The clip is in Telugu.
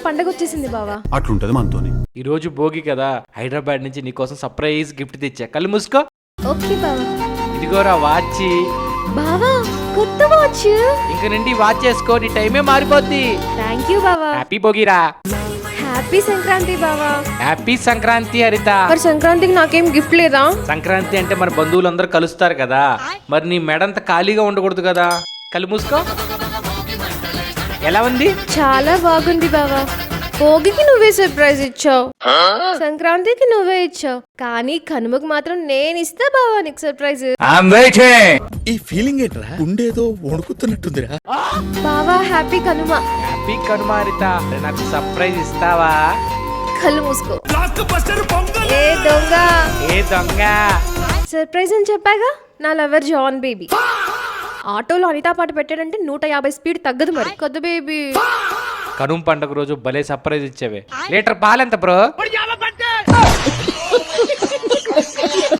పండగ వచ్చేసింది బావా. అట్లుంటది మనతోని. ఈ రోజు భోగి కదా, హైదరాబాద్ నుంచి నీకోసం సర్ప్రైజ్ గిఫ్ట్ తెచ్చా. కళ్ళు మూసుకో. ఓకే బావా. ఇదిగోరా వాచ్. బావా కొత్త వాచ్. ఇంక నుండి వాచ్ చేసుకో, నీ టైమే మారిపోద్ది. థ్యాంక్ యూ బావా. హ్యాపీ భోగిరా. హ్యాపీ సంక్రాంతి బావా. హ్యాపీ సంక్రాంతి హరిత. మరి సంక్రాంతికి నాకేం గిఫ్ట్ లేదా? సంక్రాంతి అంటే మన బంధువులందరూ కలుస్తారు కదా, మరి నీ మెడంత ఖాళీగా ఉండకూడదు కదా. కళ్ళు మూసుకో. ఎలా ఉంది? చాలా బాగుంది బావా. భోగికి నువ్వే సర్ప్రైజ్ ఇచ్చావు, సంక్రాంతికి నువ్వే ఇచ్చావు, కానీ కనుమకు మాత్రం నేను ఇస్తా బావా నీకు సర్ప్రైజ్. ఈ ఫీలింగ్ ఏంట్రా? ఉండేదో వణుకుతున్నట్టుందిరా. బావా హ్యాపీ కనుమ. హ్యాపీ కనుమ హరిత. నాకు సర్ప్రైజ్ ఇస్తావా? కళ్ళు మూసుకో. ఏ దొంగ. ఏ దొంగ? సర్ప్రైజ్ అని చెప్పాగా, నా లవర్ జాన్ బేబీ. ఆటోలో అనితా పాట పెట్టాడంటే 150 స్పీడ్ తగ్గదు మరి. కొత్త బేబీ. కనుమ పండుగ రోజు భలే సర్ప్రైజ్ ఇచ్చావే. లీటర్ పాలెంత బ్రో?